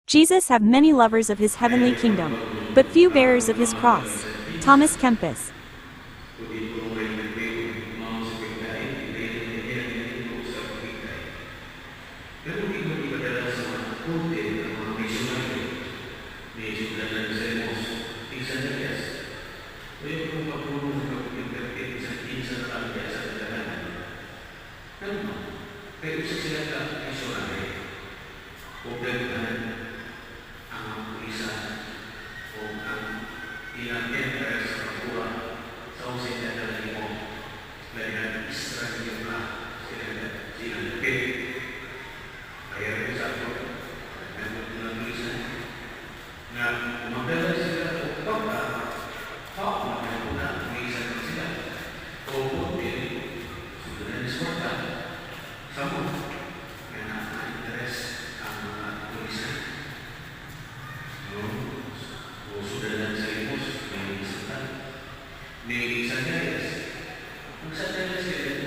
Jesus have many lovers of his heavenly kingdom, but few bearers of his cross. Thomas Kempis. May isang guys, kung sa tayo sila